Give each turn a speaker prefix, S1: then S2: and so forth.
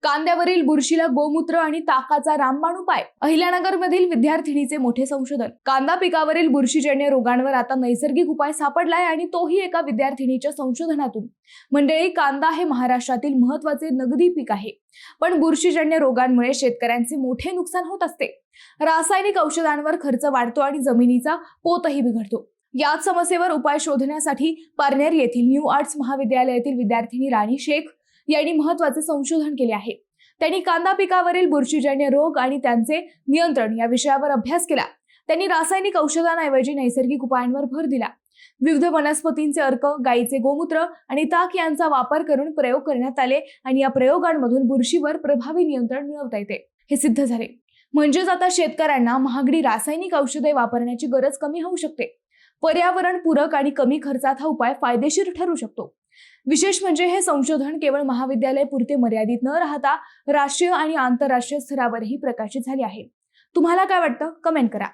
S1: कांद्यावरील बुरशीला गोमूत्र आणि ताकाचा रामबाण उपाय. अहिल्यानगरमधील विद्यार्थिनीचे मोठे संशोधन. कांदा पिकावरील बुरशीजन्य रोगांवर आता नैसर्गिक उपाय सापडलाय आणि तोही एका विद्यार्थिनीच्या संशोधनातून. मंडळी, कांदा हे महाराष्ट्रातील महत्त्वाचे नगदी पीक आहे, पण बुरशीजन्य रोगांमुळे शेतकऱ्यांचे मोठे नुकसान होत असते. रासायनिक औषधांवर खर्च वाढतो आणि जमिनीचा पोतही बिघडतो. याच समस्येवर उपाय शोधण्यासाठी पारनेर येथील न्यू आर्ट्स महाविद्यालयातील विद्यार्थिनी राणी शेख यांनी महत्त्वाचे संशोधन केले आहे. त्यांनी कांदा पिकावरील बुरशीजन्य रोग आणि त्यांचे नियंत्रण या विषयावर अभ्यास केला. त्यांनी रासायनिक औषधांऐवजी नैसर्गिक उपायांवर भर दिला. विविध वनस्पतींचे अर्क, गायीचे गोमूत्र आणि ताक यांचा वापर करून प्रयोग करण्यात आले आणि या प्रयोगांमधून बुरशीवर प्रभावी नियंत्रण मिळवता येते हे सिद्ध झाले. म्हणजेच आता शेतकऱ्यांना महागडी रासायनिक औषधे वापरण्याची गरज कमी होऊ शकते. पर्यावरण पूरक आणि कमी खर्चात हा उपाय फायदेशीर ठरू शकतो. विशेष म्हणजे हे संशोधन केवळ महाविद्यालय पुरते मर्यादित न राहता राष्ट्रीय आणि आंतरराष्ट्रीय स्तरावरही प्रकाशित झाले आहे. तुम्हाला काय वाटतं? कमेंट करा.